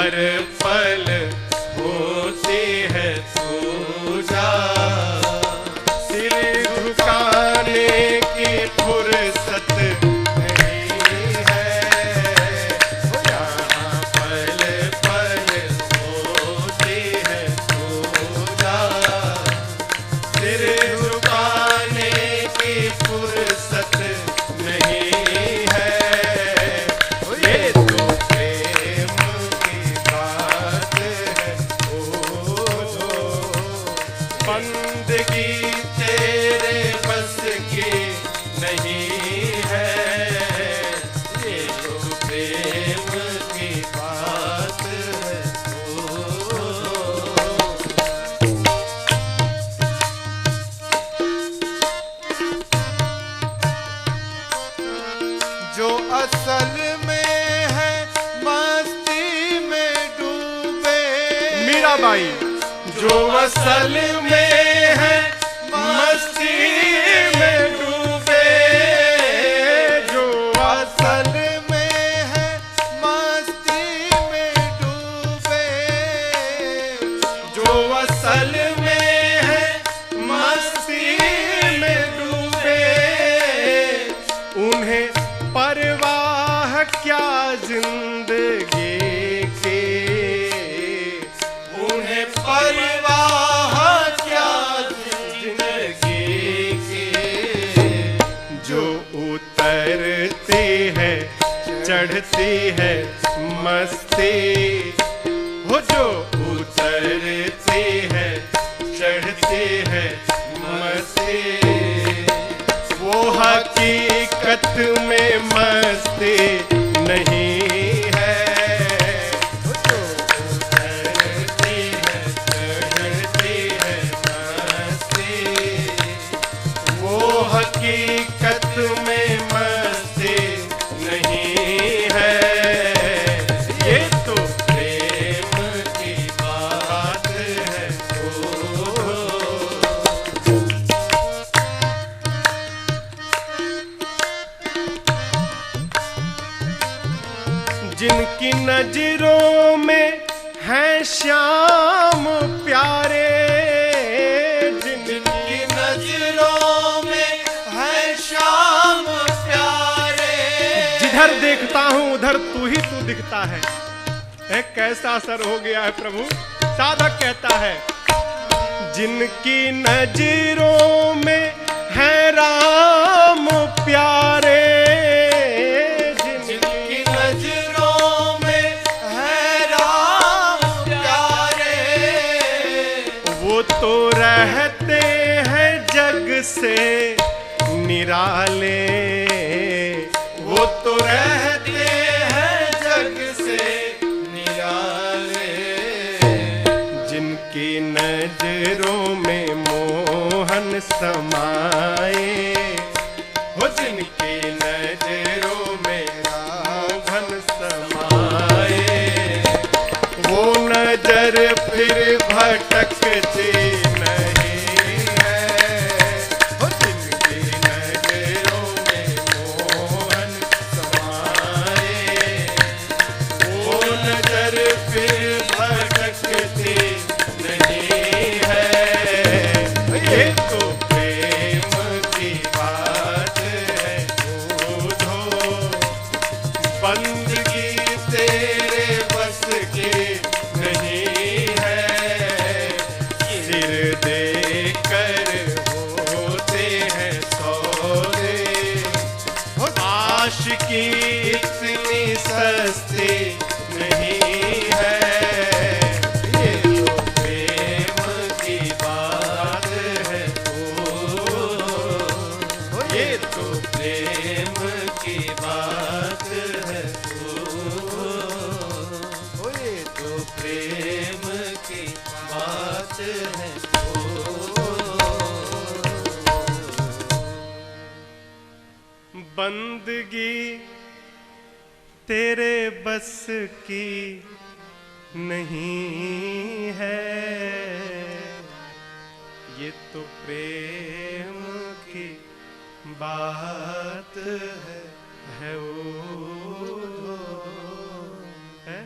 हर पल होती है पूजा। सिर झुकाने की फुर्सत नहीं है, यहाँ पल पल होती है पूजा। सिर झुकाने की फुर्सत नहीं है, ये तो प्रेम की बात है। ओ बंदगी तेरे बस की नहीं है, ये तो प्रेम की बात है। जो असल में है मस्ती में डूबे, मीराबाई, जो असल में है मस्ती में डूबे, जो असल में है मस्ती में डूबे, जो असल में है मस्ती में डूबे, उन्हें परवाह क्या जिंदगी की, उन्हें परवाह क्या जिंदगी की। जो उतरती है चढ़ती है मस्ती, हो जो उतरती है चढ़ती है मस्ती, वो हकीकत में मस्ती नहीं है। जो उतरती है चढ़ती है मस्ती, वो हकीकत में मस्ती नहीं है, ये तो प्रेम की बात है। ओ जिनकी नजरों में है श्याम प्यारे, जिनकी नजरों में है श्याम प्यारे, जिधर देखता हूँ उधर तू ही तू दिखता है। कैसा असर हो गया है प्रभु। साधक कहता है, जिनकी नजरों में है राम प्यारे, तो रहते हैं जग से निराले, वो तो रहते हैं जग से निराले, जिनकी नजरों में मोहन समाए, हो जिनकी नजरों में मोहन समाए, वो नजर फिर भटकती नहीं है, हो जिनकी नजरों में मोहन समाए, वो नजर फिर भटकती नहीं है, ये तो प्रेम की बात है। बुझो बंदगी तेरे बस की नहीं है, सिर देकर होते हैं सौदे, आशिकी इतनी सस्ती नहीं है, ये तो प्रेम की बात है। ओ ये तो प्रेम की बात है। ओ ये तो प्रेम की बात है। बंदगी तेरे बस की नहीं है, ये तो प्रेम की बात है। ओ है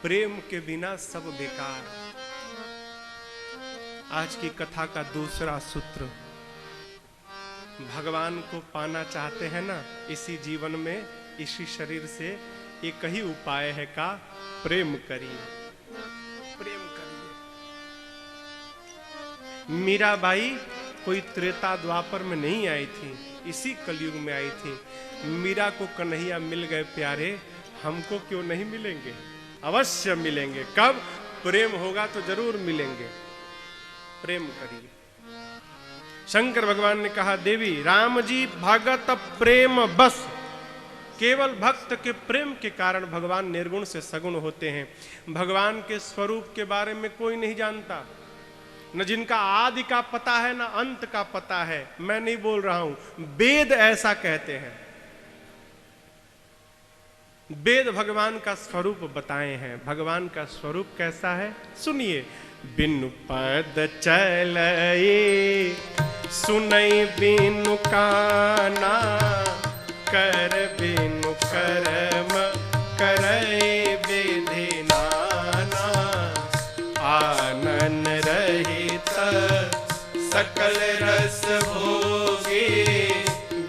प्रेम के बिना सब बेकार। आज की कथा का दूसरा सूत्र, भगवान को पाना चाहते हैं ना इसी जीवन में, इसी शरीर से, एक ही उपाय है का प्रेम करिए, प्रेम करिए। मीराबाई कोई त्रेता द्वापर में नहीं आई थी, इसी कलयुग में आई थी। मीरा को कन्हैया मिल गए प्यारे, हमको क्यों नहीं मिलेंगे? अवश्य मिलेंगे। कब? प्रेम होगा तो जरूर मिलेंगे। प्रेम करिए। शंकर भगवान ने कहा, देवी राम जी भगत प्रेम बस, केवल भक्त के प्रेम के कारण भगवान निर्गुण से सगुण होते हैं। भगवान के स्वरूप के बारे में कोई नहीं जानता, न जिनका आदि का पता है न अंत का पता है। मैं नहीं बोल रहा हूं, वेद ऐसा कहते हैं। वेद भगवान का स्वरूप बताए हैं। भगवान का स्वरूप कैसा है सुनिए। बिनु पद चलए सुनई बिनु काना, कर बिनु कर्म करई विधि नाना। आनन रहित सकल रस भोगे,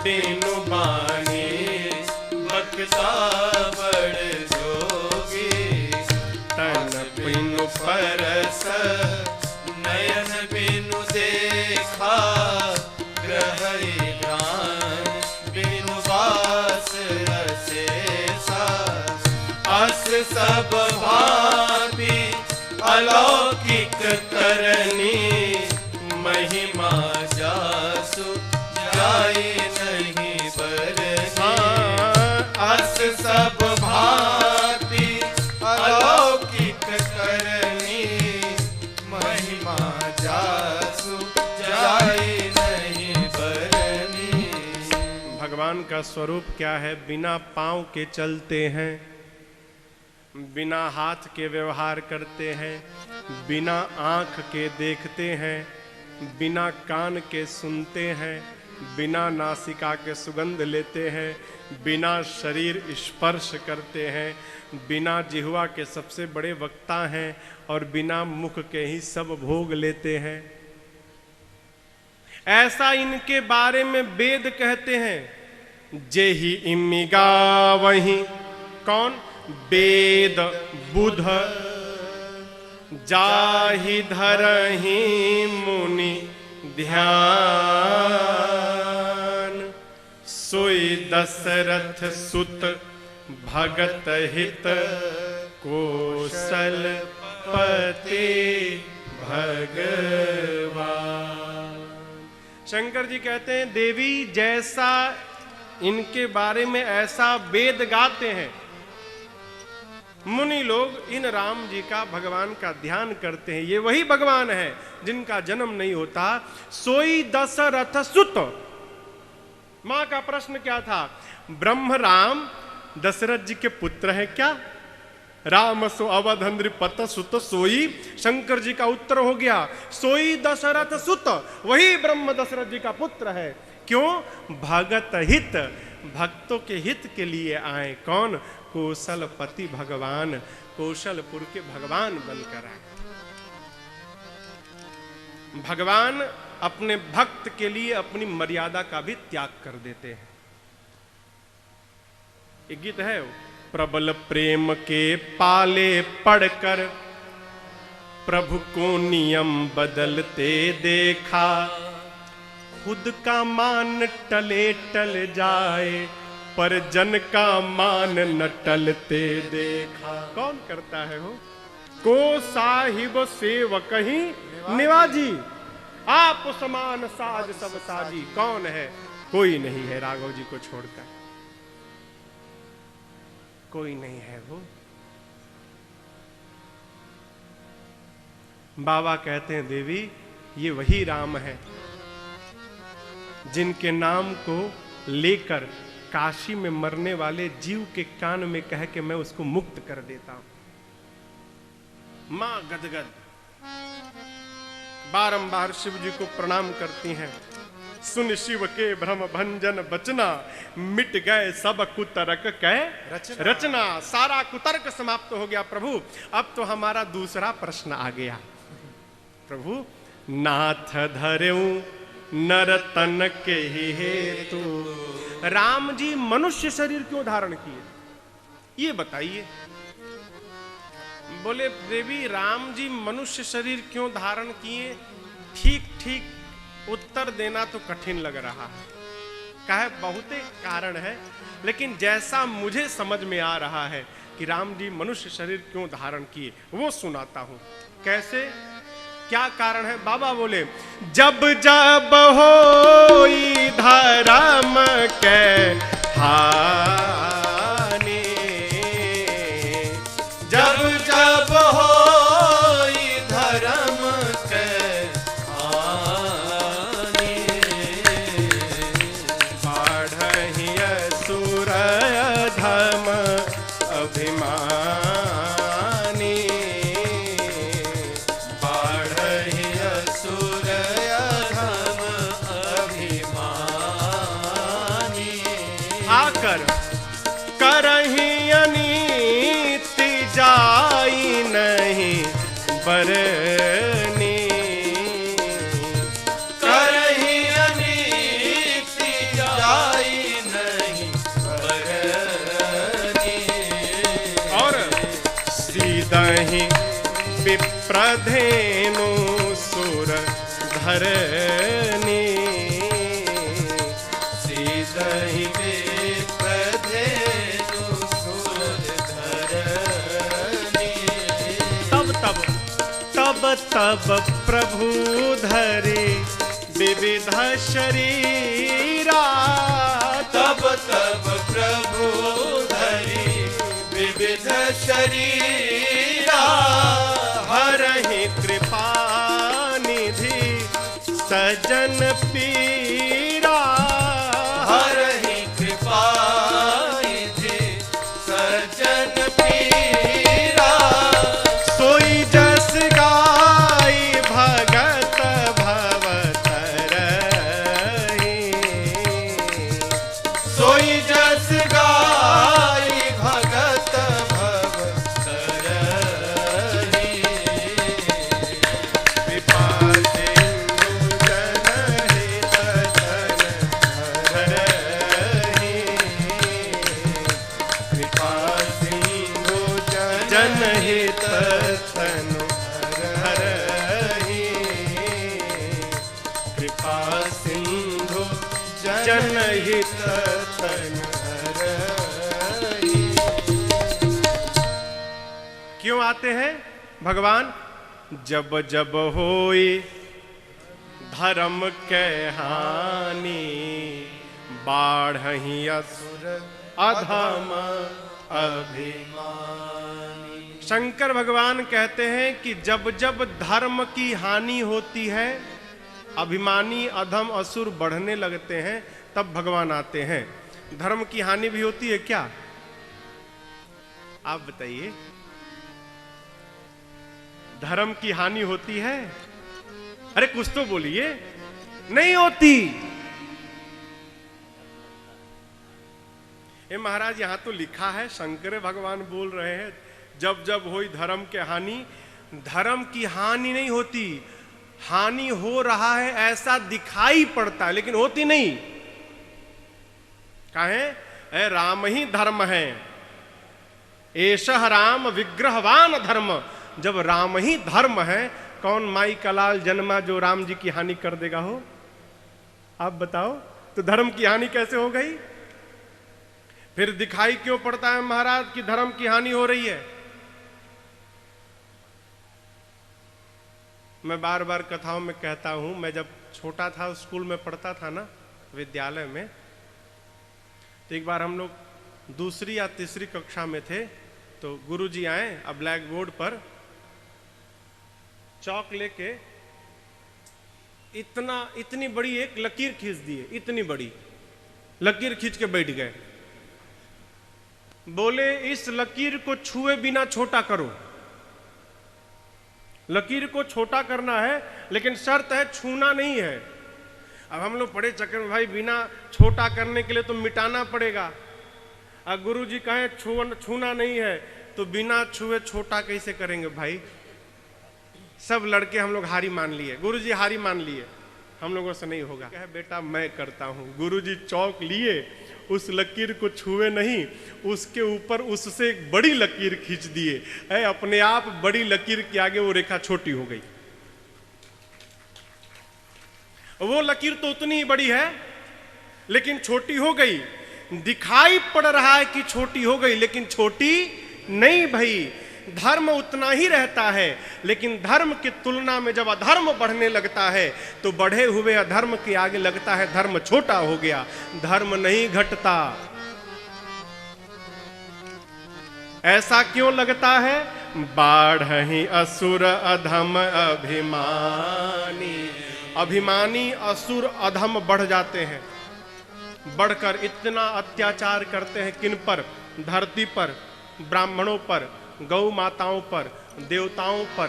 बिनु बानी बक्सा बड़ जोगी। तन बिनु परस नयन बिनु देखा, ग्रहई ज्ञान बिनु वास अशेषा। अस सब भांति अलौकिक करनी, महिमा जासु जाय नहीं बरनी। अस सब भांति अलौकिक करनी, महिमा जासु जाय नहीं बरनी। भगवान का स्वरूप क्या है? बिना पांव के चलते हैं, बिना हाथ के व्यवहार करते हैं, बिना आंख के देखते हैं, बिना कान के सुनते हैं, बिना नासिका के सुगंध लेते हैं, बिना शरीर स्पर्श करते हैं, बिना जिह्वा के सबसे बड़े वक्ता हैं और बिना मुख के ही सब भोग लेते हैं। ऐसा इनके बारे में वेद कहते हैं। जेहि इमिगा वही कौन? वेद बुध जाहि धरहि मुनि ध्यान। सोई दशरथ सुत भगत हित, कौशलपति भगवान। शंकर जी कहते हैं, देवी जैसा इनके बारे में ऐसा वेद गाते हैं, मुनि लोग इन राम जी का, भगवान का ध्यान करते हैं। ये वही भगवान है जिनका जन्म नहीं होता। सोई दशरथ सुत। मां का प्रश्न क्या था? ब्रह्म राम दशरथ जी के पुत्र हैं क्या? राम सो अवध पत सुत सोई। शंकर जी का उत्तर हो गया, सोई दशरथ सुत, वही ब्रह्म दशरथ जी का पुत्र है। क्यों? भगत हित, भक्तों के हित के लिए आए। कौन? कौशलपति भगवान, कौशलपुर के भगवान बनकर आए। भगवान अपने भक्त के लिए अपनी मर्यादा का भी त्याग कर देते हैं। एक गीत है, प्रबल प्रेम के पाले पड़कर प्रभु को नियम बदलते देखा। खुद का मान टले टल जाए, पर जन का मान न टलते देखा। कौन करता है हो? को साहिब सेवक ही निवाजी, आप समान साज सब साजी। कौन है? कोई नहीं है राघव जी को छोड़कर, कोई नहीं है वो। बाबा कहते हैं, देवी ये वही राम है जिनके नाम को लेकर काशी में मरने वाले जीव के कान में कह के मैं उसको मुक्त कर देता हूं। मां गदगद बारंबार शिव जी को प्रणाम करती हैं। सुन शिव के भ्रम भंजन बचना, मिट गए सब कुतर्क कै रचना। सारा कुतर्क समाप्त हो गया प्रभु। अब तो हमारा दूसरा प्रश्न आ गया। प्रभु, नाथ धरेऊ नर तन के हेतु, राम जी मनुष्य शरीर क्यों धारण किए, ये बताइए। बोले देवी, राम जी मनुष्य शरीर क्यों धारण किए? ठीक ठीक उत्तर देना तो कठिन लग रहा है, कहे बहुत कारण है, लेकिन जैसा मुझे समझ में आ रहा है कि राम जी मनुष्य शरीर क्यों धारण किए, वो सुनाता हूं। कैसे, क्या कारण है? बाबा बोले, जब जब होई धर्म के हानि, जब जब होई धर्म के हानि, बाढ़हि असुर धर्म अभिमान, करही अनीति जाई नहीं बरनी, करही अनीति जाई नहीं बरनी, और सीधहि विप्रधेनु सुर धरनी, सीधहि तब प्रभु धरे विविध शरीरा, तब तब प्रभु धरे विविध शरीरा, हरहि कृपा निधि सजन पीरा, हरहि कृपा निधि सजन पीरा, सोई जस क्यों आते हैं भगवान? जब जब होई धर्म के हानि, बाढ़हि असुर अधम अभिमानी। शंकर भगवान कहते हैं कि जब जब धर्म की हानि होती है, अभिमानी अधम असुर बढ़ने लगते हैं, तब भगवान आते हैं। धर्म की हानि भी होती है क्या, आप बताइए? धर्म की हानि होती है? अरे कुछ तो बोलिए। नहीं होती। ये महाराज यहां तो लिखा है, शंकर भगवान बोल रहे हैं, जब जब होई धर्म के हानि। धर्म की हानि नहीं होती, हानि हो रहा है ऐसा दिखाई पड़ता है, लेकिन होती नहीं। काहे? राम ही धर्म है, एषः राम विग्रहवान धर्म। जब राम ही धर्म है, कौन माई का लाल जन्मा जो राम जी की हानि कर देगा हो? आप बताओ। तो धर्म की हानि कैसे हो गई? फिर दिखाई क्यों पड़ता है महाराज कि धर्म की हानि हो रही है? मैं बार बार कथाओं में कहता हूं, मैं जब छोटा था, स्कूल में पढ़ता था ना, विद्यालय में, तो एक बार हम लोग दूसरी या तीसरी कक्षा में थे, तो गुरुजी आए, अब ब्लैक बोर्ड पर चौक लेके इतनी बड़ी एक लकीर खींच दिए, इतनी बड़ी लकीर खींच के बैठ गए। बोले इस लकीर को छुए बिना छोटा करो। लकीर को छोटा करना है, लेकिन शर्त है छूना नहीं है। अब हम लोग पड़े चक्कर में, भाई बिना छोटा करने के लिए तो मिटाना पड़ेगा। अब गुरु जी कहें छूना नहीं है तो बिना छुए छोटा कैसे करेंगे भाई। सब लड़के हम लोग हारी मान लिए, गुरु जी हारी मान लिए, हम लोगों से नहीं होगा। कहे बेटा मैं करता हूं। गुरु जी चौक लिए, उस लकीर को छुए नहीं, उसके ऊपर उससे एक बड़ी लकीर खींच दिए। अपने आप बड़ी लकीर के आगे वो रेखा छोटी हो गई। वो लकीर तो उतनी ही बड़ी है लेकिन छोटी हो गई। दिखाई पड़ रहा है कि छोटी हो गई लेकिन छोटी नहीं भाई। धर्म उतना ही रहता है, लेकिन धर्म की तुलना में जब अधर्म बढ़ने लगता है तो बढ़े हुए अधर्म के आगे लगता है धर्म छोटा हो गया। धर्म नहीं घटता। ऐसा क्यों लगता है? बाढ़हि असुर अधम अभिमानी। अभिमानी असुर अधम बढ़ जाते हैं, बढ़कर इतना अत्याचार करते हैं। किन पर? धरती पर, ब्राह्मणों पर, गौ माताओं पर, देवताओं पर,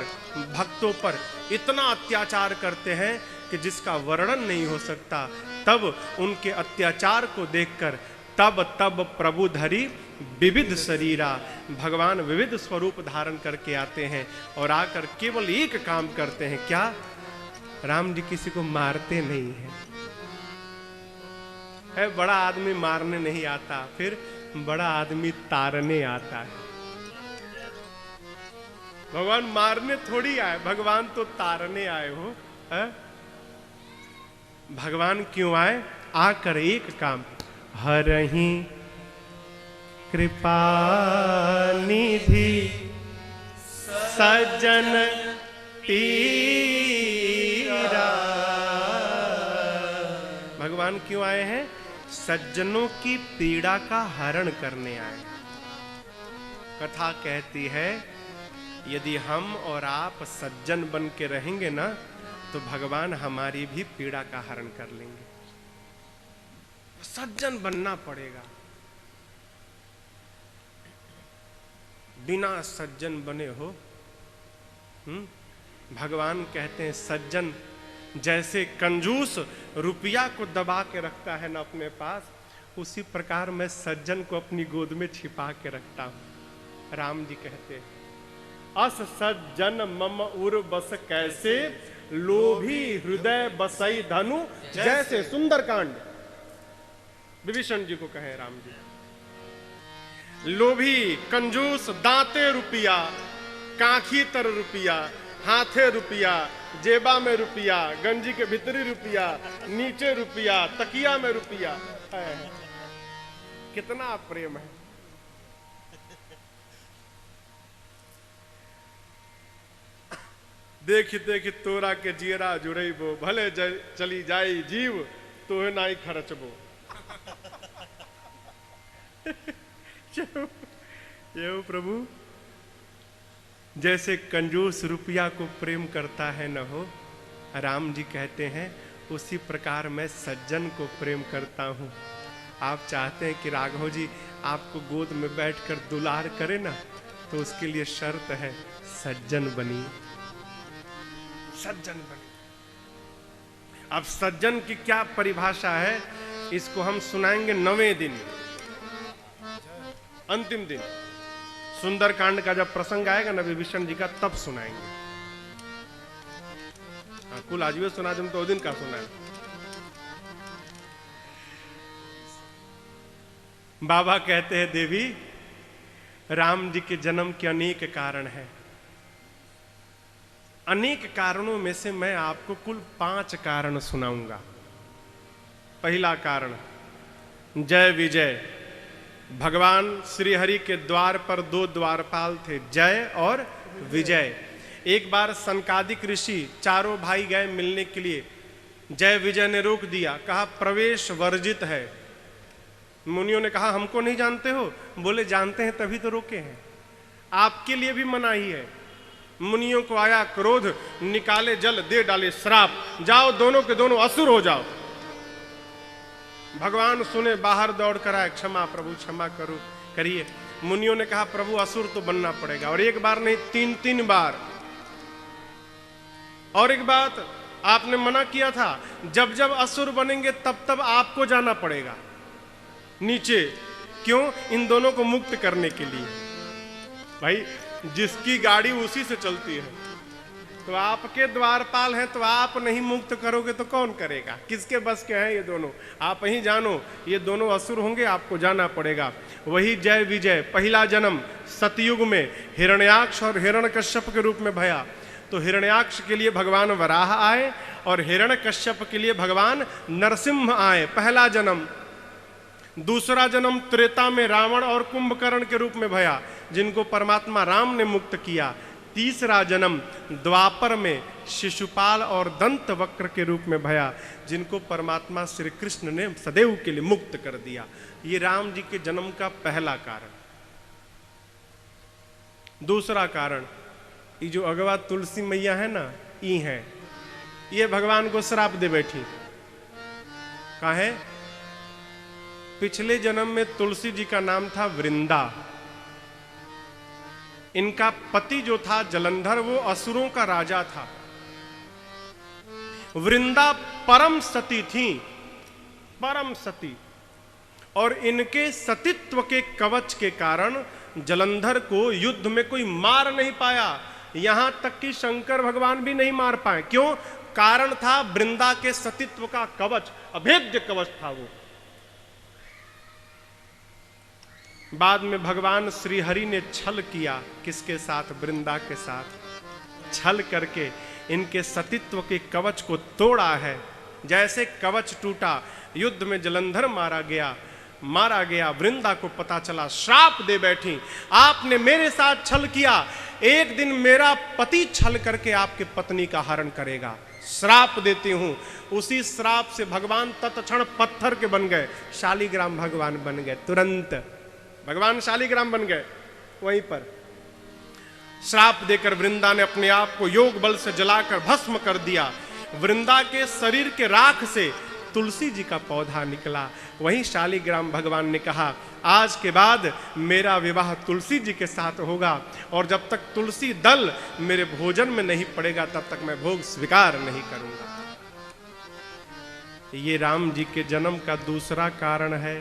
भक्तों पर इतना अत्याचार करते हैं कि जिसका वर्णन नहीं हो सकता। तब उनके अत्याचार को देखकर तब प्रभु धरी विविध शरीरा, भगवान विविध स्वरूप धारण करके आते हैं और आकर केवल एक काम करते हैं। क्या? राम जी किसी को मारते नहीं है। बड़ा आदमी मारने नहीं आता, फिर बड़ा आदमी तारने आता है। भगवान मारने थोड़ी आए, भगवान तो तारने आए हो। है? भगवान क्यों आए? आकर एक काम, हरहि कृपा निधि सज्जन पीरा। भगवान क्यों आए हैं? सज्जनों की पीड़ा का हरण करने आए। कथा कहती है यदि हम और आप सज्जन बन के रहेंगे ना तो भगवान हमारी भी पीड़ा का हरण कर लेंगे। सज्जन बनना पड़ेगा। बिना सज्जन बने हो भगवान कहते हैं सज्जन जैसे कंजूस रुपया को दबा के रखता है ना अपने पास, उसी प्रकार मैं सज्जन को अपनी गोद में छिपा के रखता हूं। राम जी कहते हैं अस सज्जन मम उर बस कैसे, लोभी हृदय बसई धनु जैसे। सुंदरकांड विभीषण जी को कहे राम जी। लोभी, कंजूस, दांते रुपया, काखी तर रुपया, हाथे रुपया, जेबा में रुपया, गंजी के भीतरी रुपया, नीचे रुपया, तकिया में रुपया। कितना प्रेम है। देख देख तोरा के जियरा जुड़ैबो, भले चली जाई जीव तोहे नाई खर्चबो। ये प्रभु जैसे कंजूस रुपया को प्रेम करता है न हो, राम जी कहते हैं उसी प्रकार मैं सज्जन को प्रेम करता हूं। आप चाहते हैं कि राघव जी आपको गोद में बैठकर दुलार करे ना, तो उसके लिए शर्त है सज्जन बनिए। सज्जन बनिए। अब सज्जन की क्या परिभाषा है इसको हम सुनाएंगे 9वें दिन, अंतिम दिन। सुंदरकांड का जब प्रसंग आएगा ना विभीषण जी का, तब सुनाएंगे। कुल आज भी सुना दूं तो वो दिन का सुना है। बाबा कहते हैं देवी राम जी के जन्म के अनेक कारण हैं। अनेक कारणों में से मैं आपको कुल 5 कारण सुनाऊंगा। पहला कारण, जय विजय। भगवान श्री हरि के द्वार पर 2 द्वारपाल थे, जय और विजय। एक बार सनकादिक ऋषि चारों भाई गए मिलने के लिए, जय विजय ने रोक दिया, कहा प्रवेश वर्जित है। मुनियों ने कहा हमको नहीं जानते हो? बोले जानते हैं तभी तो रोके हैं, आपके लिए भी मनाही है। मुनियों को आया क्रोध, निकाले जल, दे डाले श्राप, जाओ दोनों के दोनों असुर हो जाओ। भगवान सुने, बाहर दौड़ कर आए, क्षमा प्रभु क्षमा करो करिए। मुनियों ने कहा प्रभु असुर तो बनना पड़ेगा, और एक बार नहीं 3 बार। और एक बात, आपने मना किया था, जब जब असुर बनेंगे तब तब आपको जाना पड़ेगा नीचे। क्यों? इन दोनों को मुक्त करने के लिए। भाई जिसकी गाड़ी उसी से चलती है, तो आपके द्वारपाल हैं, तो आप नहीं मुक्त करोगे तो कौन करेगा? किसके बस के हैं ये दोनों? आप ही जानो। ये दोनों असुर होंगे, आपको जाना पड़ेगा। वही जय विजय। पहला जन्म सतयुग में हिरण्याक्ष और हिरण्यकश्यप के रूप में भया। तो हिरण्याक्ष के लिए भगवान वराह आए और हिरण्यकश्यप के लिए भगवान नरसिंह आए, पहला जन्म। दूसरा जन्म त्रेता में रावण और कुंभकर्ण के रूप में भया, जिनको परमात्मा राम ने मुक्त किया। तीसरा जन्म द्वापर में शिशुपाल और दंत वक्र के रूप में भया, जिनको परमात्मा श्री कृष्ण ने सदैव के लिए मुक्त कर दिया। ये राम जी के जन्म का पहला कारण। दूसरा कारण, ये जो अगवा तुलसी मैया है ना, ई है, ये भगवान को श्राप दे बैठी। काहे? पिछले जन्म में तुलसी जी का नाम था वृंदा। इनका पति जो था जलंधर, वो असुरों का राजा था। वृंदा परम सती थी, परम सती। और इनके सतीत्व के कवच के कारण जलंधर को युद्ध में कोई मार नहीं पाया। यहां तक कि शंकर भगवान भी नहीं मार पाए। क्यों? कारण था वृंदा के सतीत्व का कवच, अभेद्य कवच था वो। बाद में भगवान श्री हरि ने छल किया। किसके साथ? वृंदा के साथ। छल करके इनके सतीत्व के कवच को तोड़ा है। जैसे कवच टूटा, युद्ध में जलंधर मारा गया। वृंदा को पता चला, श्राप दे बैठी, आपने मेरे साथ छल किया, एक दिन मेरा पति छल करके आपके पत्नी का हरण करेगा, श्राप देती हूं। उसी श्राप से भगवान तत्क्षण पत्थर के बन गए, शालिग्राम भगवान बन गए। तुरंत भगवान शालिग्राम बन गए। वहीं पर श्राप देकर वृंदा ने अपने आप को योग बल से जलाकर भस्म कर दिया। वृंदा के शरीर के राख से तुलसी जी का पौधा निकला। वहीं शालिग्राम भगवान ने कहा, आज के बाद मेरा विवाह तुलसी जी के साथ होगा, और जब तक तुलसी दल मेरे भोजन में नहीं पड़ेगा तब तक मैं भोग स्वीकार नहीं करूंगा। ये राम जी के जन्म का दूसरा कारण है।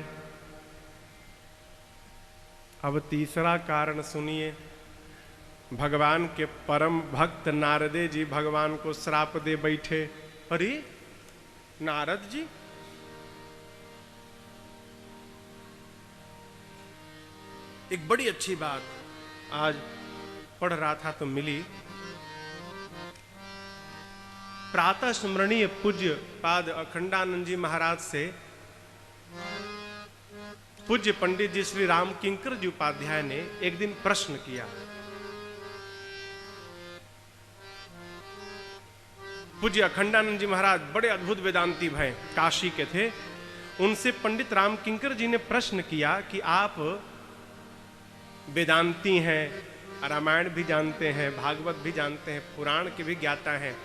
अब तीसरा कारण सुनिए। भगवान के परम भक्त नारदे जी भगवान को श्राप दे बैठे। अरे नारद जी, एक बड़ी अच्छी बात आज पढ़ रहा था तो मिली। प्रातः स्मरणीय पूज्य पाद अखंडानंद जी महाराज से पूज्य पंडित जी श्री राम किंकर जी उपाध्याय ने एक दिन प्रश्न किया। पूज्य अखंडानंद जी महाराज बड़े अद्भुत वेदांती हैं, काशी के थे। उनसे पंडित राम किंकर जी ने प्रश्न किया कि आप वेदांती हैं, रामायण भी जानते हैं, भागवत भी जानते हैं, पुराण के भी ज्ञाता हैं,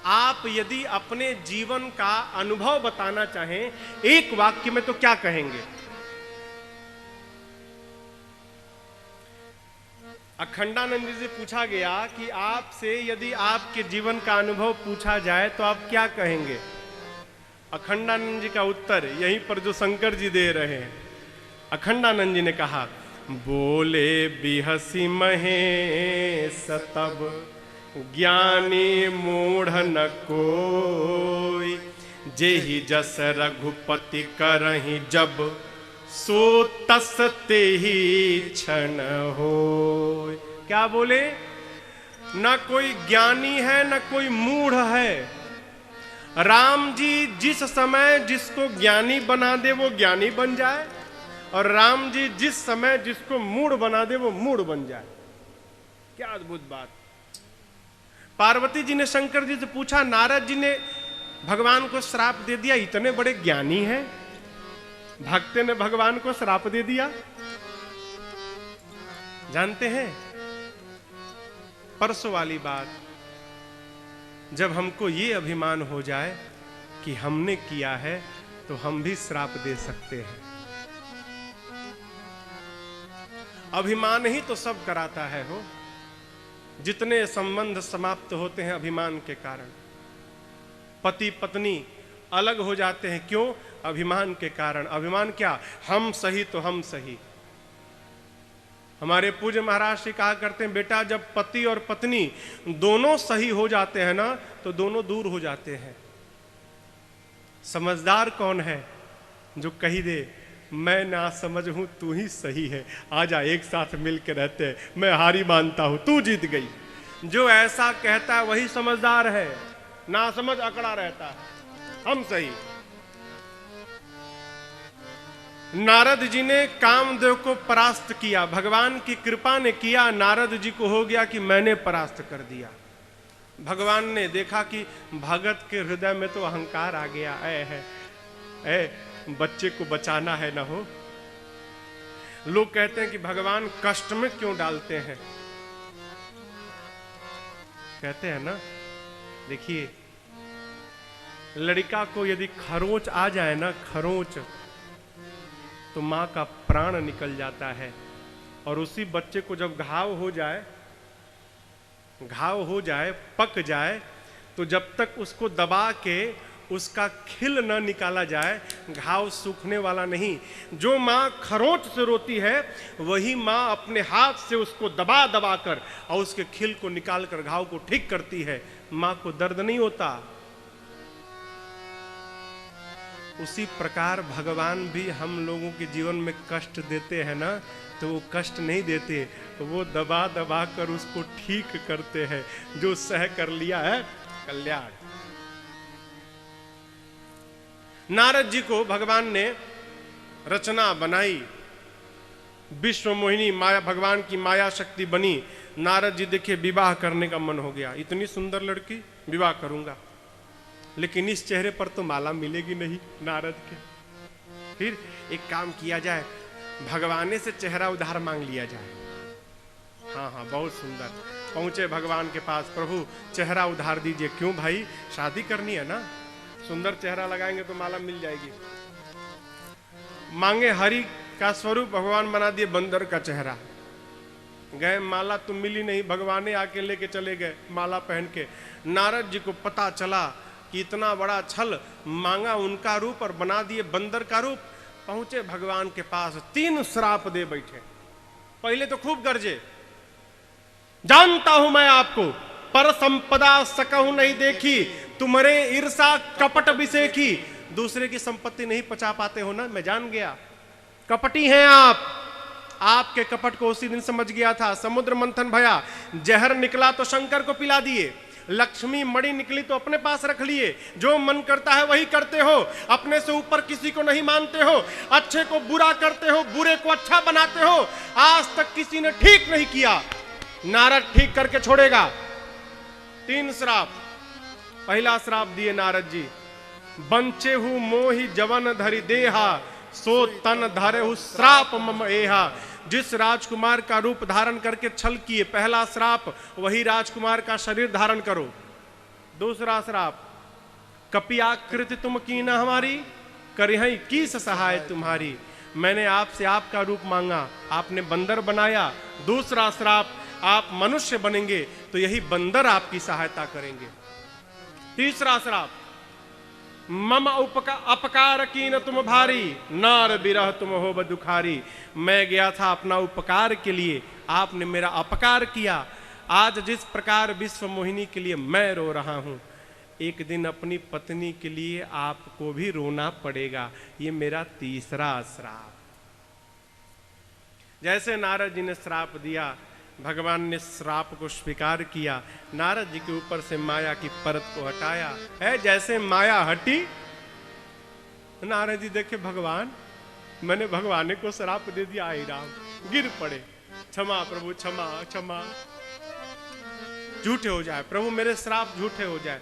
आप यदि अपने जीवन का अनुभव बताना चाहें एक वाक्य में तो क्या कहेंगे? अखंडानंद जी से पूछा गया कि आपसे यदि आपके जीवन का अनुभव पूछा जाए तो आप क्या कहेंगे? अखंडानंद जी का उत्तर यहीं पर जो शंकर जी दे रहे हैं। अखंडानंद जी ने कहा, बोले बिहसी महेश तब ज्ञानी मूढ़ न कोई, जेहि जस रघुपति करहि जब सो तस ते ही क्षण हो। क्या बोले? न कोई ज्ञानी है न कोई मूढ़ है। राम जी जिस समय जिसको ज्ञानी बना दे वो ज्ञानी बन जाए, और राम जी जिस समय जिसको मूढ़ बना दे वो मूढ़ बन जाए। क्या अद्भुत बात। पार्वती जी ने शंकर जी से पूछा, नारद जी ने भगवान को श्राप दे दिया, इतने बड़े ज्ञानी हैं, भक्त ने भगवान को श्राप दे दिया। जानते हैं परसों वाली बात, जब हमको ये अभिमान हो जाए कि हमने किया है तो हम भी श्राप दे सकते हैं। अभिमान ही तो सब कराता है हो। जितने संबंध समाप्त होते हैं अभिमान के कारण। पति पत्नी अलग हो जाते हैं। क्यों? अभिमान के कारण। अभिमान क्या? हम सही तो हम सही। हमारे पूज्य महाराज श्री कहा करते हैं, बेटा जब पति और पत्नी दोनों सही हो जाते हैं ना, तो दोनों दूर हो जाते हैं। समझदार कौन है? जो कही दे मैं ना समझ हूं, तू ही सही है, आजा एक साथ मिल के रहते हैं, मैं हारी मानता हूं, तू जीत गई। जो ऐसा कहता है वही समझदार है। ना समझ अकड़ा रहता है, हम सही। नारद जी ने कामदेव को परास्त किया, भगवान की कृपा ने किया। नारद जी को हो गया कि मैंने परास्त कर दिया। भगवान ने देखा कि भगत के हृदय में तो अहंकार आ गया। बच्चे को बचाना है ना हो। लोग कहते हैं कि भगवान कष्ट में क्यों डालते हैं? कहते हैं ना, देखिए लड़का को यदि खरोंच आ जाए ना, खरोंच, तो मां का प्राण निकल जाता है। और उसी बच्चे को जब घाव हो जाए, पक जाए, तो जब तक उसको दबा के उसका खिल न निकाला जाए, घाव सूखने वाला नहीं। जो मां खरोंच से रोती है, वही मां अपने हाथ से उसको दबा दबा कर और उसके खिल को निकाल कर घाव को ठीक करती है। मां को दर्द नहीं होता। उसी प्रकार भगवान भी हम लोगों के जीवन में कष्ट देते हैं ना, तो वो कष्ट नहीं देते, वो दबा दबा कर उसको ठीक करते हैं। जो सह कर लिया है कल्याण। नारद जी को भगवान ने रचना बनाई, विश्व मोहिनी माया, भगवान की माया शक्ति बनी। नारद जी देखे विवाह करने का मन हो गया, इतनी सुंदर लड़की, विवाह करूंगा, लेकिन इस चेहरे पर तो माला मिलेगी नहीं नारद के। फिर एक काम किया जाए, भगवान से चेहरा उधार मांग लिया जाए। हाँ, बहुत सुंदर। पहुंचे भगवान के पास, प्रभु चेहरा उधार दीजिए। क्यों भाई? शादी करनी है ना, सुंदर चेहरा लगाएंगे तो माला मिल जाएगी। मांगे हरि का स्वरूप, भगवान बना दिए बंदर का चेहरा। गए, माला तो मिली नहीं, भगवान आके लेके चले गए माला पहन के। नारद जी को पता चला कि इतना बड़ा छल, मांगा उनका रूप और बना दिए बंदर का रूप। पहुंचे भगवान के पास, 3 श्राप दे बैठे। पहले तो खूब गरजे, जानता हूं मैं आपको, पर संपदा सकहु नहीं देखी, तुम्हारे ईर्षा कपट विसेखी। दूसरे की संपत्ति नहीं पचा पाते हो ना, मैं जान गया कपटी हैं आप। आपके कपट को उसी दिन समझ गया था। समुद्र मंथन भया, जहर निकला तो शंकर को पिला दिए, लक्ष्मी मणि निकली तो अपने पास रख लिए। जो मन करता है वही करते हो, अपने से ऊपर किसी को नहीं मानते हो, अच्छे को बुरा करते हो, बुरे को अच्छा बनाते हो। आज तक किसी ने ठीक नहीं किया, नारद ठीक करके छोड़ेगा। 3 श्राप। पहला श्राप दिए नारद जी, बंचे हु मोहि जवन धरि देहा, सो तन धरे हु श्राप मम एहा। जिस राजकुमार का रूप धारण करके छल किए, पहला श्राप, वही राजकुमार का शरीर धारण करो। दूसरा श्राप, कपियाकृति तुम कीना हमारी, करिहई कीस सहाय तुम्हारी। मैंने आपसे आपका रूप मांगा, आपने बंदर बनाया। दूसरा श्राप, आप मनुष्य बनेंगे तो यही बंदर आपकी सहायता करेंगे। तीसरा श्राप, मम अपकार कीन तुम भारी, नार बिरह तुम हो बदुखारी। मैं गया था अपना उपकार के लिए, आपने मेरा अपकार किया। आज जिस प्रकार विश्व मोहिनी के लिए मैं रो रहा हूं, एक दिन अपनी पत्नी के लिए आपको भी रोना पड़ेगा। ये मेरा तीसरा श्राप। जैसे नारद जी ने श्राप दिया, भगवान ने श्राप को स्वीकार किया। नारद जी के ऊपर से माया की परत को हटाया है। जैसे माया हटी, नारद जी देखे भगवान, मैंने भगवान को श्राप दे दिया। आई राम, गिर पड़े, क्षमा प्रभु, क्षमा क्षमा, झूठे हो जाए प्रभु, मेरे श्राप झूठे हो जाए।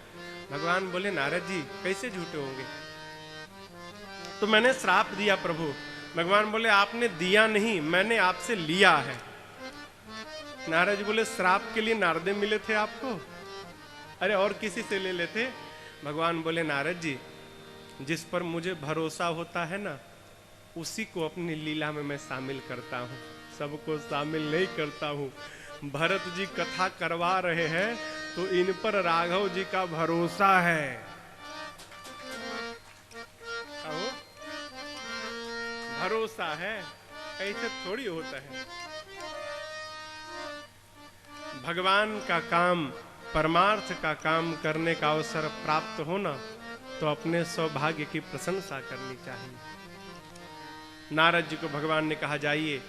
भगवान बोले, नारद जी कैसे झूठे होंगे, तो मैंने श्राप दिया प्रभु। भगवान बोले, आपने दिया नहीं, मैंने आपसे लिया है। नारद जी बोले, श्राप के लिए नारदे मिले थे आपको, अरे और किसी से ले लेते। भगवान बोले, नारद जी जिस पर मुझे भरोसा होता है ना, उसी को अपनी लीला में मैं शामिल करता हूँ, सबको शामिल नहीं करता हूँ। भरत जी कथा करवा रहे हैं तो इन पर राघव जी का भरोसा है। भरोसा है, ऐसे थोड़ी होता है। भगवान का काम, परमार्थ का काम करने का अवसर प्राप्त होना तो अपने सौभाग्य की प्रशंसा करनी चाहिए। नारद जी को भगवान ने कहा, जाइए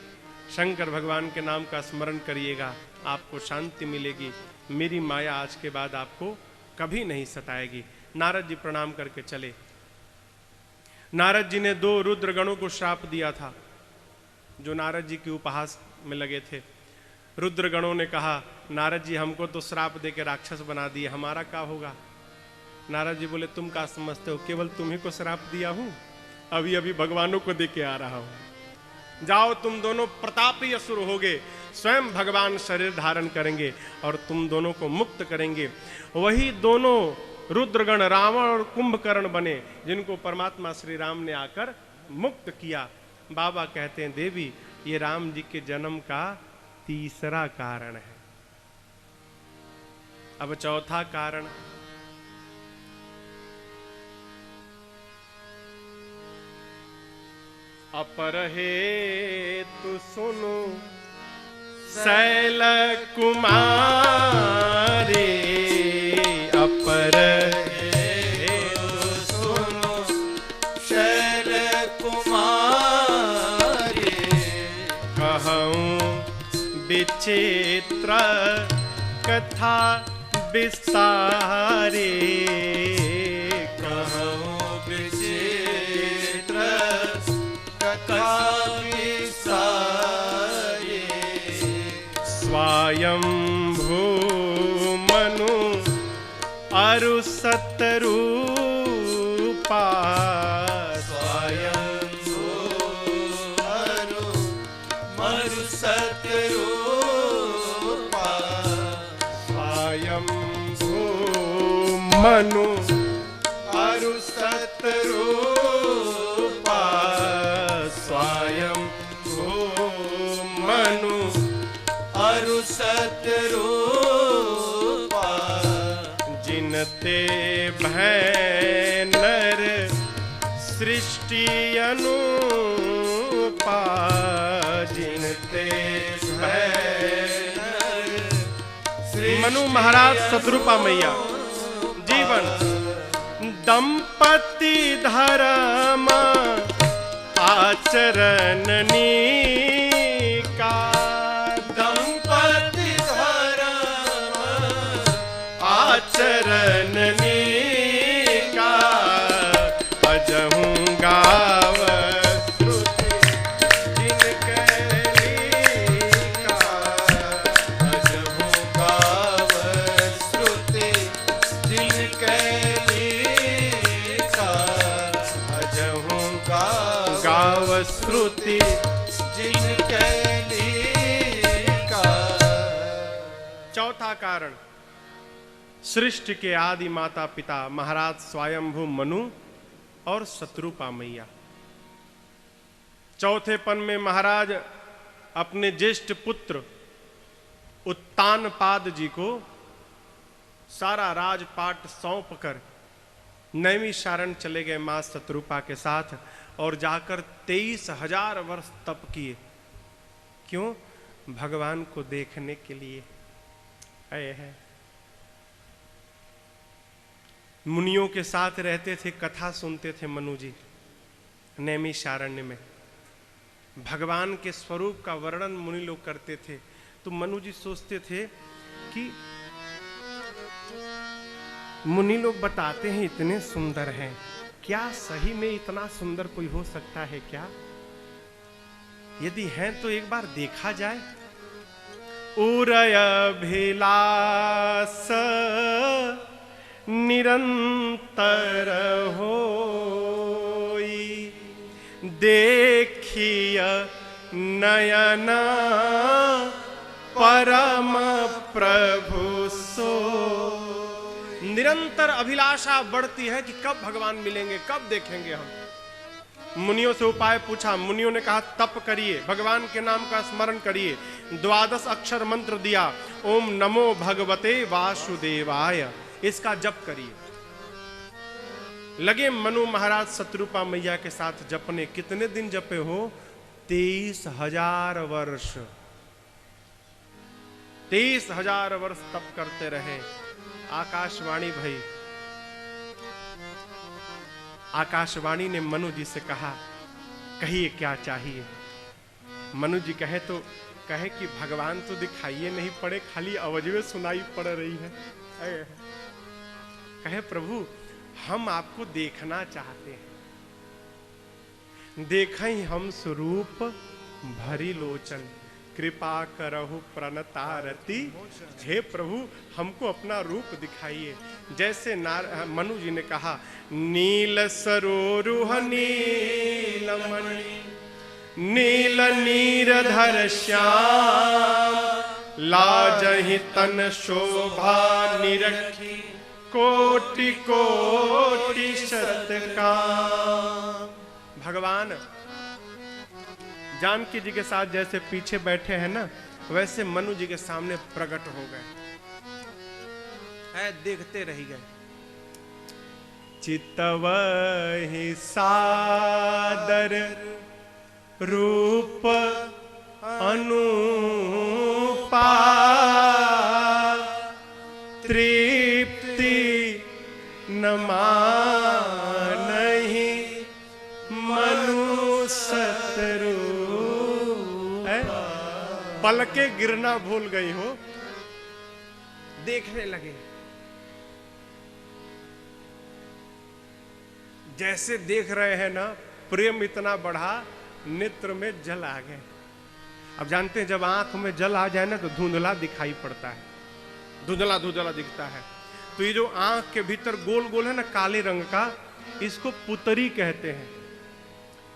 शंकर भगवान के नाम का स्मरण करिएगा, आपको शांति मिलेगी, मेरी माया आज के बाद आपको कभी नहीं सताएगी। नारद जी प्रणाम करके चले। नारद जी ने 2 रुद्रगणों को श्राप दिया था जो नारद जी के उपहास में लगे थे। रुद्रगणों ने कहा, नारद जी हमको तो श्राप देकर राक्षस बना दिए, हमारा क्या होगा? नारद जी बोले, तुम क्या समझते हो, केवल तुम्ही को श्राप दिया हूं, अभी अभी भगवानों को दे के आ रहा हूं। जाओ, तुम दोनों प्रतापी असुर होगे, स्वयं भगवान शरीर धारण करेंगे और तुम दोनों को मुक्त करेंगे। वही दोनों रुद्रगण रावण और कुंभकर्ण बने, जिनको परमात्मा श्री राम ने आकर मुक्त किया। बाबा कहते हैं, देवी ये राम जी के जन्म का तीसरा कारण है। अब चौथा कारण, अपर हेतु सुनो शैल कुमारी, अपर हेतु सुनो शैल कुमारी, कहूँ विचित्र कथा विस्तारे, कहूँ विचित्र कथा विस्तारे, स्वयंभू मनु अरु सतरूपा, स्वयंभू अरु मरु सतरूपा, स्वयंभू मनु अरु सतरूपा, स्वयंभू मनु अरु सतरूपा, जिनते भय नर सृष्टि अनुपा, जिनते भय नर सृष्टि। मनु महाराज शत्रुपा मैया जीवन दंपति धर्म आचरण का, दंपति धर्म आचरण का, अजहूँ गाव श्रुति जिनके लिखा, अजहूँ गाव श्रुति जिनके लिखा, अजहूँ गाव श्रुति जिनके लिखा। चौथा कारण, सृष्टि के आदि माता पिता महाराज स्वयंभू मनु और शत्रुपा मैया। चौथे पन में महाराज अपने ज्येष्ठ पुत्र उत्तानपाद जी को सारा राजपाट सौंप कर नैमिषारण्य चले गए मां शत्रुपा के साथ और जाकर 23,000 वर्ष तप किए। क्यों? भगवान को देखने के लिए आए हैं। मुनियों के साथ रहते थे, कथा सुनते थे मनु जी नैमिषारण्य में। भगवान के स्वरूप का वर्णन मुनि लोग करते थे, तो मनु जी सोचते थे कि मुनि लोग बताते हैं इतने सुंदर हैं, क्या सही में इतना सुंदर कोई हो सकता है क्या? यदि हैं तो एक बार देखा जाए। उरयभिलास निरंतर होई, देखिय नयन परम प्रभु सो। निरंतर अभिलाषा बढ़ती है कि कब भगवान मिलेंगे, कब देखेंगे हम। मुनियों से उपाय पूछा, मुनियों ने कहा तप करिए, भगवान के नाम का स्मरण करिए। 12 अक्षर मंत्र दिया, ओम नमो भगवते वासुदेवाय, इसका जप करिए। लगे मनु महाराज शत्रुपा मैया के साथ जपने। कितने दिन जपे हो? 23,000 वर्ष। 23,000 वर्ष तप करते रहे। आकाशवाणी भाई, आकाशवाणी ने मनु जी से कहा, कहिए क्या चाहिए? मनु जी कहे कि भगवान तो दिखाइए नहीं पड़े, खाली आवाज़ें सुनाई पड़ रही है। कहे प्रभु हम आपको देखना चाहते हैं, देखें हम स्वरूप भरी लोचन, कृपा करहु प्रणतारती। हे प्रभु हमको अपना रूप दिखाइए। जैसे मनु जी ने कहा, नील सरोरुह नीलमणि नील नीरधर श्याम, लाजहि तन शोभा निरखी, कोटि कोटि शतकाम। भगवान जानकी जी के साथ जैसे पीछे बैठे हैं ना, वैसे मनु जी के सामने प्रकट हो गए। देखते रह गए। चितवहि सादर रूप अनुपा, तृप्ति न मानहि मनु सतरू। पलके गिरना भूल गई हो, देखने लगे। जैसे देख रहे हैं ना, प्रेम इतना बढ़ा, नेत्र में जल आ गए। अब जानते हैं जब आंख में जल आ जाए ना तो धुंधला दिखाई पड़ता है, धुंधला धुंधला दिखता है। तो ये जो आंख के भीतर गोल गोल है ना काले रंग का, इसको पुतरी कहते हैं।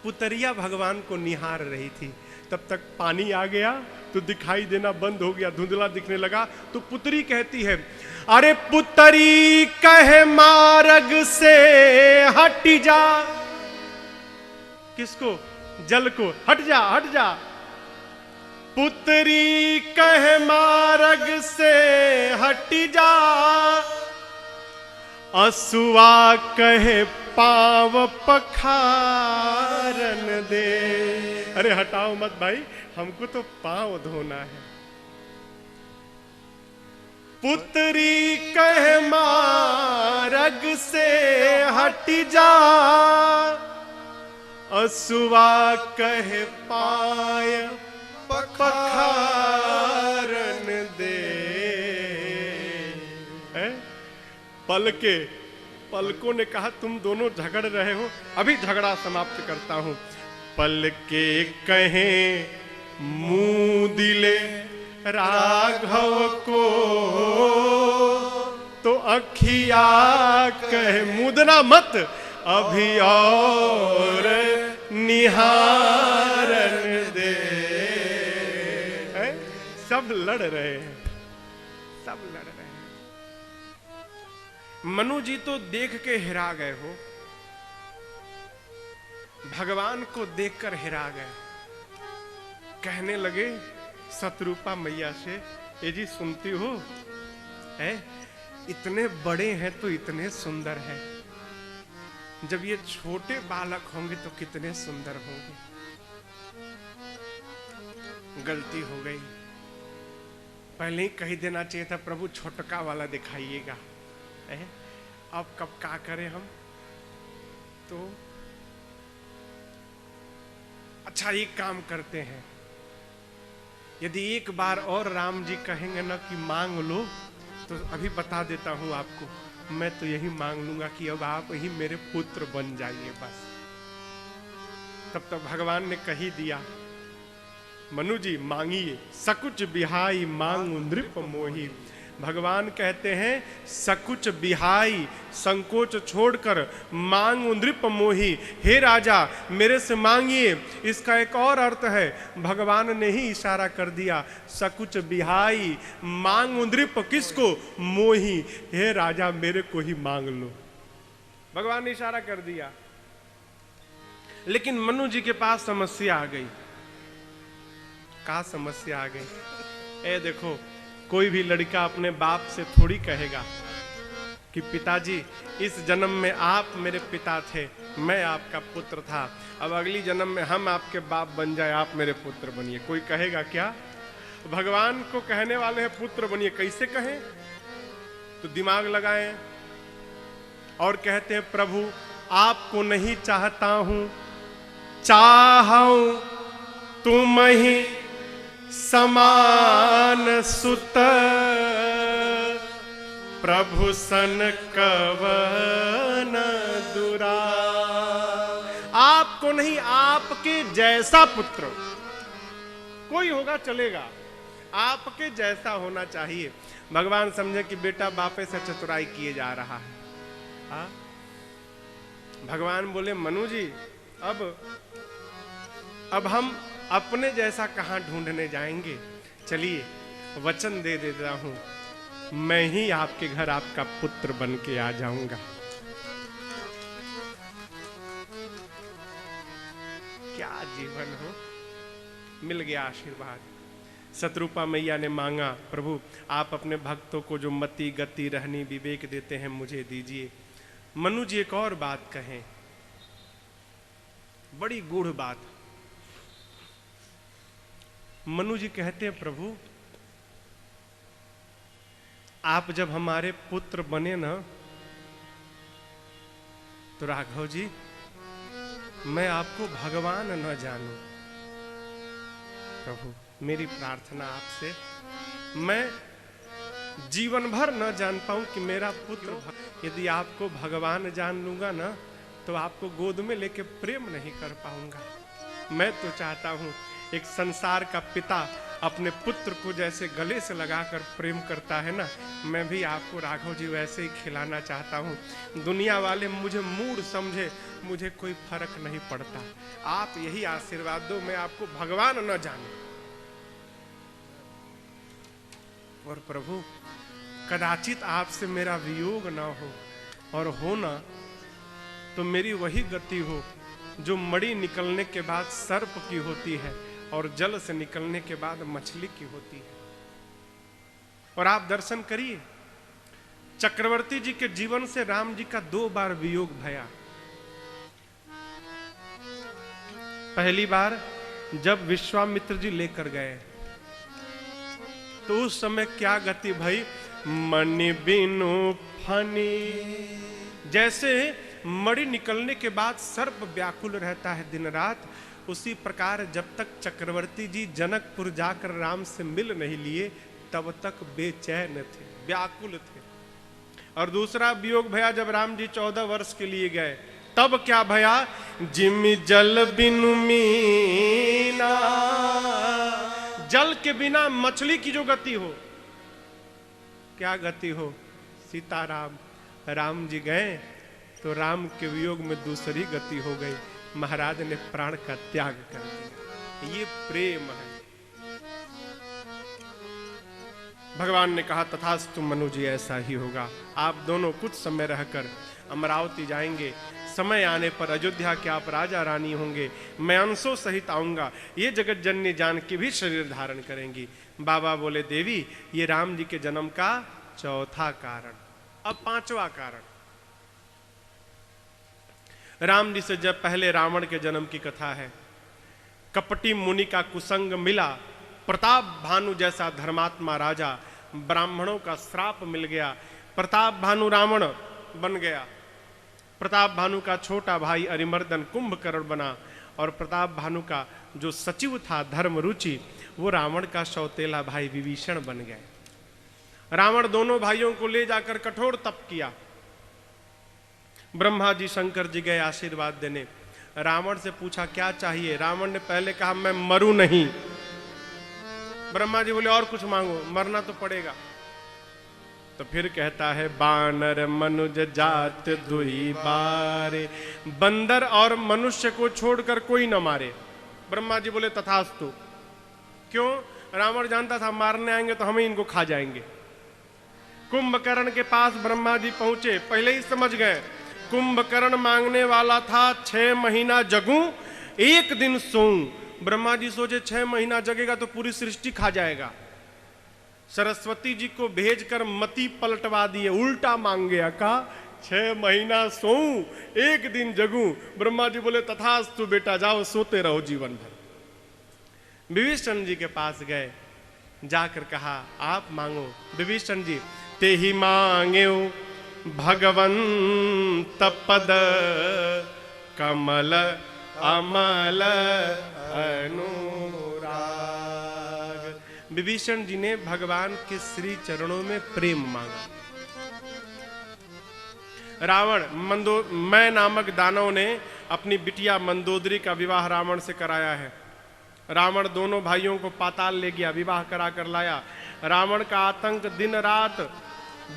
पुतरिया भगवान को निहार रही थी। तब तक पानी आ गया तो दिखाई देना बंद हो गया, धुंधला दिखने लगा। तो पुतरी कहती है, अरे पुतरी कहे मार्ग से हट जा। किसको? जल को। हट जा हट जा। पुतरी कहे मार्ग से हट जा, असुआ कहे पाव पखारन दे। अरे हटाओ मत भाई, हमको तो पांव धोना है। पुतरी कहे मार्ग से हट जा, असुआ कहे पाय पखारन दे। पलकों ने कहा तुम दोनों झगड़ रहे हो, अभी झगड़ा समाप्त करता हूं। पलके कहे मुदिले राघव को, तो अखिया कहे मुदना मत, अभी और निहारन दे। सब लड़ रहे हैं, सब लड़ रहे हैं। मनु जी तो देख के हिरा गए हो, भगवान को देखकर हिरा गए। कहने लगे शत्रुपा मैया से, ये जी सुनती हो, है इतने बड़े हैं तो इतने सुंदर हैं, जब ये छोटे बालक होंगे तो कितने सुंदर होंगे। गलती हो गई, पहले ही कही देना चाहिए था प्रभु छोटका वाला दिखाइएगा। अब कब क्या करें हम? तो अच्छा एक काम करते हैं, यदि एक बार और राम जी कहेंगे ना कि मांग लो, तो अभी बता देता हूं आपको, मैं तो यही मांग लूंगा कि अब आप ही मेरे पुत्र बन जाइए बस। तब तक भगवान ने कही दिया, मनु जी मांगिए, सकुच बिहाई मांगू नृप मोही। भगवान कहते हैं सकुच बिहाई, संकोच छोड़कर, मांगू नृप मोही। हे राजा मेरे से मांगिए। इसका एक और अर्थ है, भगवान ने ही इशारा कर दिया, सकुच बिहाई मांगू नृप, किसको? मोही। हे राजा मेरे को ही मांग लो, भगवान ने इशारा कर दिया। लेकिन मनु जी के पास समस्या आ गई। क्या समस्या आ गई? देखो, कोई भी लड़का अपने बाप से थोड़ी कहेगा कि पिताजी इस जन्म में आप मेरे पिता थे, मैं आपका पुत्र था, अब अगली जन्म में हम आपके बाप बन जाए, आप मेरे पुत्र बनिए। कोई कहेगा क्या? भगवान को कहने वाले हैं पुत्र बनिए, कैसे कहें? तो दिमाग लगाएं और कहते हैं प्रभु आपको नहीं चाहता हूं, चाहूं तुम ही समान सुत, प्रभु सन कवन दुरा। आपको नहीं, आपके जैसा पुत्र कोई होगा चलेगा, आपके जैसा होना चाहिए। भगवान समझे कि बेटा बापे से चतुराई किए जा रहा है। हाँ? भगवान बोले मनु जी अब हम अपने जैसा कहां ढूंढने जाएंगे, चलिए वचन दे देता हूं, मैं ही आपके घर आपका पुत्र बन के आ जाऊंगा। क्या जीवन हो, मिल गया आशीर्वाद। शत्रुपा मैया ने मांगा प्रभु आप अपने भक्तों को जो मति गति रहनी विवेक देते हैं मुझे दीजिए। मनु जी एक और बात कहें, बड़ी गूढ़ बात। मनु जी कहते हैं प्रभु आप जब हमारे पुत्र बने ना तो राघव जी मैं आपको भगवान न जानूं। प्रभु मेरी प्रार्थना आपसे, मैं जीवन भर न जान पाऊं कि मेरा पुत्र, यदि आपको भगवान जान लूंगा ना तो आपको गोद में लेके प्रेम नहीं कर पाऊंगा। मैं तो चाहता हूं एक संसार का पिता अपने पुत्र को जैसे गले से लगाकर प्रेम करता है ना, मैं भी आपको राघव जी वैसे ही खिलाना चाहता हूं। दुनिया वाले मुझे मूढ़ समझे, मुझे कोई फर्क नहीं पड़ता, आप यही आशीर्वाद दो मैं आपको भगवान न जानूं। और प्रभु कदाचित आपसे मेरा वियोग ना हो, और हो ना तो मेरी वही गति हो जो मणि निकलने के बाद सर्प की होती है और जल से निकलने के बाद मछली की होती है। और आप दर्शन करिए, चक्रवर्ती जी के जीवन से राम जी का 2 बार वियोग भया। पहली बार जब विश्वामित्र जी लेकर गए तो उस समय क्या गति भई, मणि बिनु फनी, जैसे मणि निकलने के बाद सर्प व्याकुल रहता है दिन रात, उसी प्रकार जब तक चक्रवर्ती जी जनकपुर जाकर राम से मिल नहीं लिए तब तक बेचैन थे, व्याकुल थे। और दूसरा वियोग भया जब राम जी 14 वर्ष के लिए गए, तब क्या भया, जिमि जल बिनु मीना, जल के बिना मछली की जो गति हो, क्या गति हो। सीताराम राम जी गए तो राम के वियोग में दूसरी गति हो गई, महाराज ने प्राण का त्याग कर दिया। ये प्रेम है। भगवान ने कहा तथास्तु मनु जी ऐसा ही होगा, आप दोनों कुछ समय रहकर अमरावती जाएंगे, समय आने पर अयोध्या के आप राजा रानी होंगे, मैं अंशों सहित आऊंगा, ये जगत जननी जानकी भी शरीर धारण करेंगी। बाबा बोले देवी ये राम जी के जन्म का चौथा कारण। अब 5वां कारण, राम जी से जब पहले रावण के जन्म की कथा है। कपटी मुनि का कुसंग मिला, प्रताप भानु जैसा धर्मात्मा राजा, ब्राह्मणों का श्राप मिल गया, प्रताप भानु रावण बन गया। प्रताप भानु का छोटा भाई अरिमर्दन कुंभकर्ण बना, और प्रताप भानु का जो सचिव था धर्म रुचि, वो रावण का सौतेला भाई विभीषण बन गए। रावण दोनों भाइयों को ले जाकर कठोर तप किया। ब्रह्मा जी शंकर जी गए आशीर्वाद देने, रावण से पूछा क्या चाहिए। रावण ने पहले कहा मैं मरूं नहीं। ब्रह्मा जी बोले और कुछ मांगो, मरना तो पड़ेगा। तो फिर कहता है बानर मनुज जात दुई बारे, बंदर और मनुष्य को छोड़कर कोई न मारे। ब्रह्मा जी बोले तथास्तु। क्यों? रावण जानता था मारने आएंगे तो हम ही इनको खा जाएंगे। कुंभकर्ण के पास ब्रह्मा जी पहुंचे, पहले ही समझ गए कुंभकर्ण मांगने वाला था 6 महीना जगूं 1 दिन सोऊं। ब्रह्मा जी सोचे 6 महीना जगेगा तो पूरी सृष्टि खा जाएगा, सरस्वती जी को भेजकर मति पलटवा दिए, उल्टा मांग गया। कहा 6 महीना सोऊं, 1 दिन जगूं। ब्रह्मा जी बोले तथास्तु बेटा, जाओ सोते रहो जीवन भर। विभीषण जी के पास गए, जाकर कहा आप मांगो। विभीषण जी ते ही मांगेओ भगवंत पद, कमल अमल अनुराग। विभीषण जी ने भगवान के श्री चरणों में प्रेम मांगा। रावण मैं नामक दानव ने अपनी बिटिया मंदोदरी का विवाह रावण से कराया है। रावण दोनों भाइयों को पाताल ले गया, विवाह करा कर लाया। रावण का आतंक दिन रात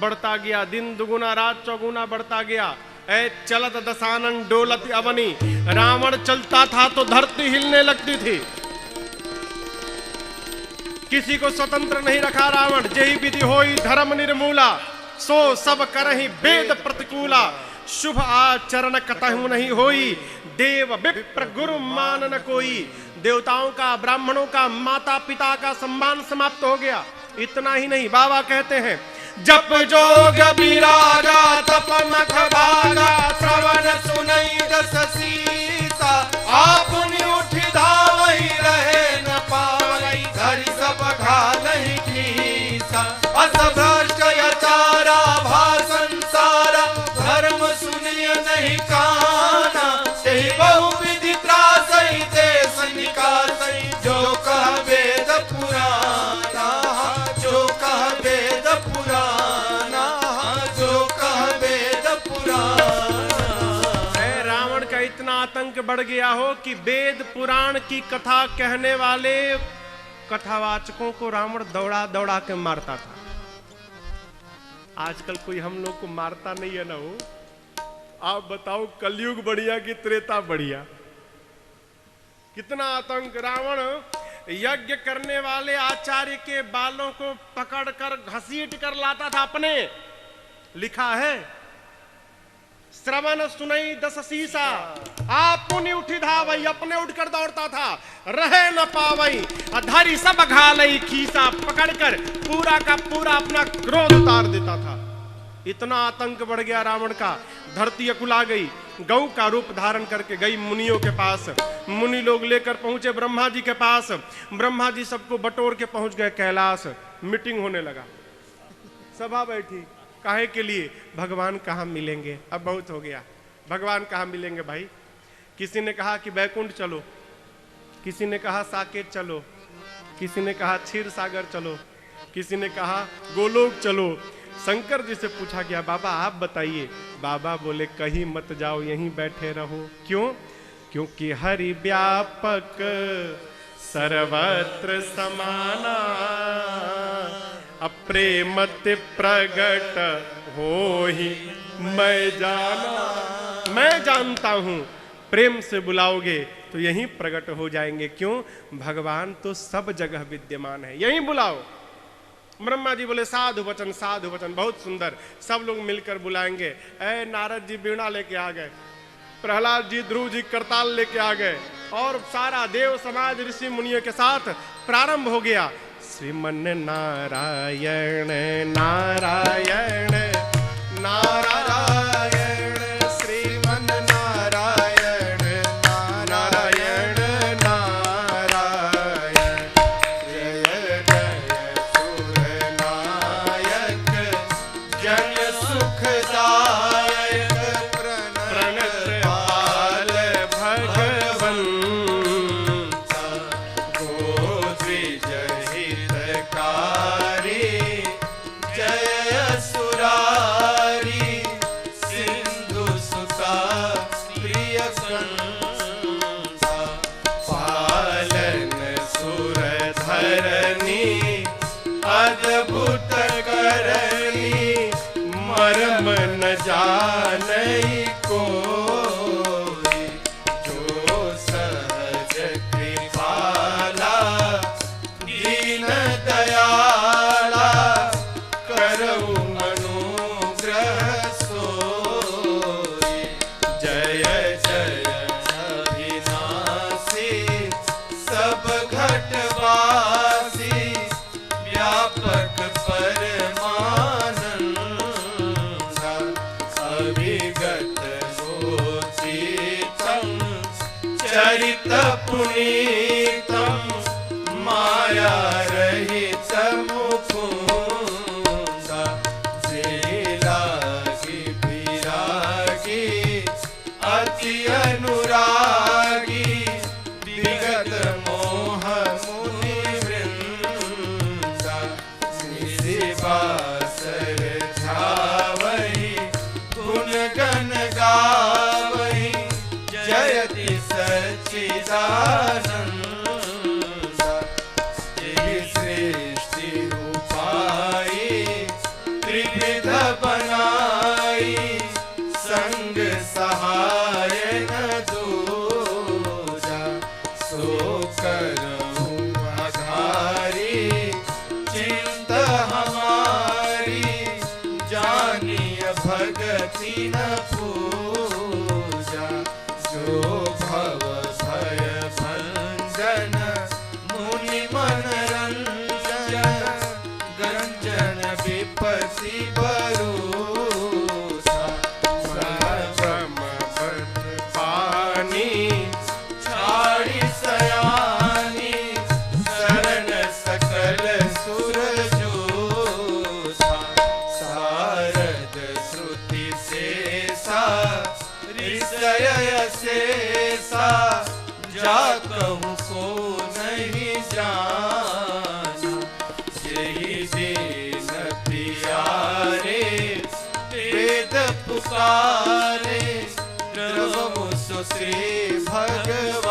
बढ़ता गया, दिन दुगुना रात चौगुना बढ़ता गया। ऐ चलत दशानन डोलत अवनी, रावण चलता था तो धरती हिलने लगती थी। किसी को स्वतंत्र नहीं रखा रावण। जेहि विधि होई धर्म निर्मूला, सो सब करहि वेद प्रतिकूला। शुभ आचरण कतहु नहीं होई, देव विप्र गुरु मान न कोई। देवताओं का, ब्राह्मणों का, माता पिता का सम्मान समाप्त हो गया। इतना ही नहीं, बाबा कहते हैं जप जोग विरागा तप मख भागा, श्रवण सुनई दस सीसा। आपनि उठ धावई रहे न पावई, धरि सब घालहि कीसा। असभ्रष्ट यचारा भा संसारा, धर्म सुनिय नहीं काना। तेहि बहु विधि त्रासई देश निकासई, जो कह वेद पुराना। जो कह वेद पुराना, जो कह वेद पुराना। रावण का इतना आतंक बढ़ गया हो कि वेद पुराण की कथा कहने वाले कथावाचकों को रावण दौड़ा दौड़ा के मारता था। आजकल कोई हम लोग को मारता नहीं है ना हो। आप बताओ कलयुग बढ़िया कि त्रेता बढ़िया? कितना आतंक। रावण यज्ञ करने वाले आचार्य के बालों को पकड़कर घसीट कर लाता था अपने। लिखा है श्रवण सुनई दस सीसा, आप पुनि उठी धावई, अपने उठकर दौड़ता था। रहे न पावई, धरि सब घालई खीसा, पकड़कर पूरा का पूरा अपना क्रोध उतार देता था। इतना आतंक बढ़ गया रावण का। धरती अकुला गई। गौ का रूप धारण करके गई मुनियों के पास। मुनि लोग लेकर पहुंचे ब्रह्मा जी के पास। ब्रह्मा जी सबको बटोर के पहुंच गए कैलाश। मीटिंग होने लगा, सभा बैठी। काहे के लिए? भगवान कहाँ मिलेंगे? अब बहुत हो गया, भगवान कहाँ मिलेंगे भाई? किसी ने कहा कि बैकुंठ चलो, किसी ने कहा साकेत चलो, किसी ने कहा क्षीर सागर चलो, किसी ने कहा गोलोक चलो। शंकर जी से पूछा गया बाबा आप बताइए। बाबा बोले कहीं मत जाओ, यहीं बैठे रहो। क्यों? क्योंकि हरि व्यापक सर्वत्र समाना, अप्रेमत प्रगट हो ही मैं जाना। मैं जानता हूं प्रेम से बुलाओगे तो यहीं प्रकट हो जाएंगे। क्यों? भगवान तो सब जगह विद्यमान है, यहीं बुलाओ। ब्रह्मा जी बोले साधु वचन, साधु वचन, बहुत सुंदर। सब लोग मिलकर बुलाएंगे। ऐ नारद जी वीणा लेके आ गए, प्रहलाद जी ध्रुव जी करताल लेके आ गए, और सारा देव समाज ऋषि मुनियों के साथ प्रारंभ हो गया। श्रीमन नारायण नारायण नारायण, श्रीमन नारायण नारायण नारायण। जय जय सुर नायक, जय सुखदायक, प्रणत पाल भगवन। अद्भुत करनी मर्म न जानई कोई, जो सहज कृपाला दीन दयाला, करऊ अनुग्रह सोई। जय जय अविनाशी, सब घटवासी, व्यापक मुकुंदा जे लागी विरागी अति अनुरागी विगत मोह मुनि वृंदा निशिबासर ध्यावहि गुण गण गावहि जयति सच्चिदानंदा तेहि सृष्टि रूपाई त्रिविध बनाई संग सहाय न दूजा सो करहु आधारी चिंत हमारी जानिय भगति न पूजा जो भव भय भंजन मुनि मनरंजन गंजन विपत्ति भरोसा ब्रह्म पानी छाड़ी सयानी शरण सकल सुर जोधा सारद श्रुति शेषा ऋषय शेषा जाकहु को नहीं जाना यही दीन प्यारे वेद पुकारे प्रभु श्री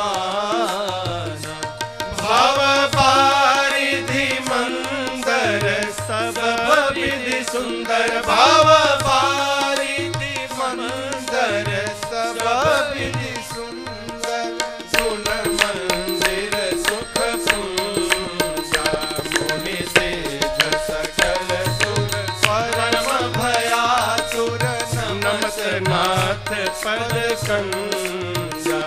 भगवान भव बारिधि मंदर सब विधि सुंदर भव बारिधि मंदर सब विधि सुंदर सुन मंदिर सुख पूजा मुनि सेज सकल सुर परम भयातुर नमत नाथ पद कंजा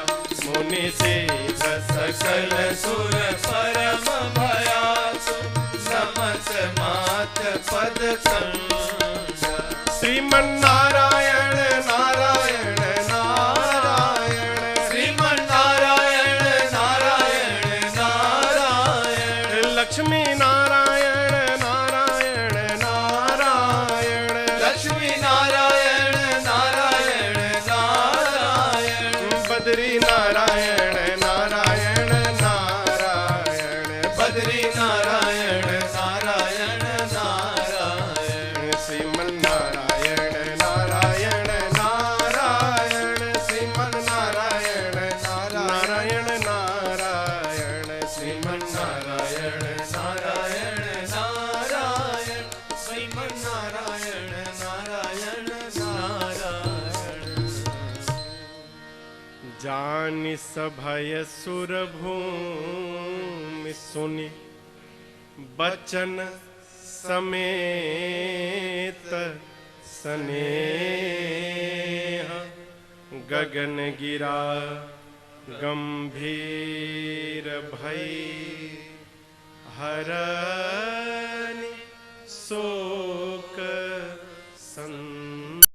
मुनि सेज सकल सुर परम भयातुर नमत मात पद कंजा श्रीमन्नारायण नारायण नारायण श्रीमन्नारायण नारायण नारायण लक्ष्मी नारायण नारायण नारायण लक्ष्मी नारायण नारायण नारायण बद्री नारायण नारायण नारायण बद्री नारायण नारायण नारायण श्रीमन्नारायण नारायण नारायण श्रीमन्नारायण नारायण नारायण श्रीमन्नारायण नारायण नारायण श्रीमन्नारायण नारायण नारायण जानि सभय सुर भूमि सुनि बचन समेत स्नेह गगन गिरा गंभीर भई हरनि सो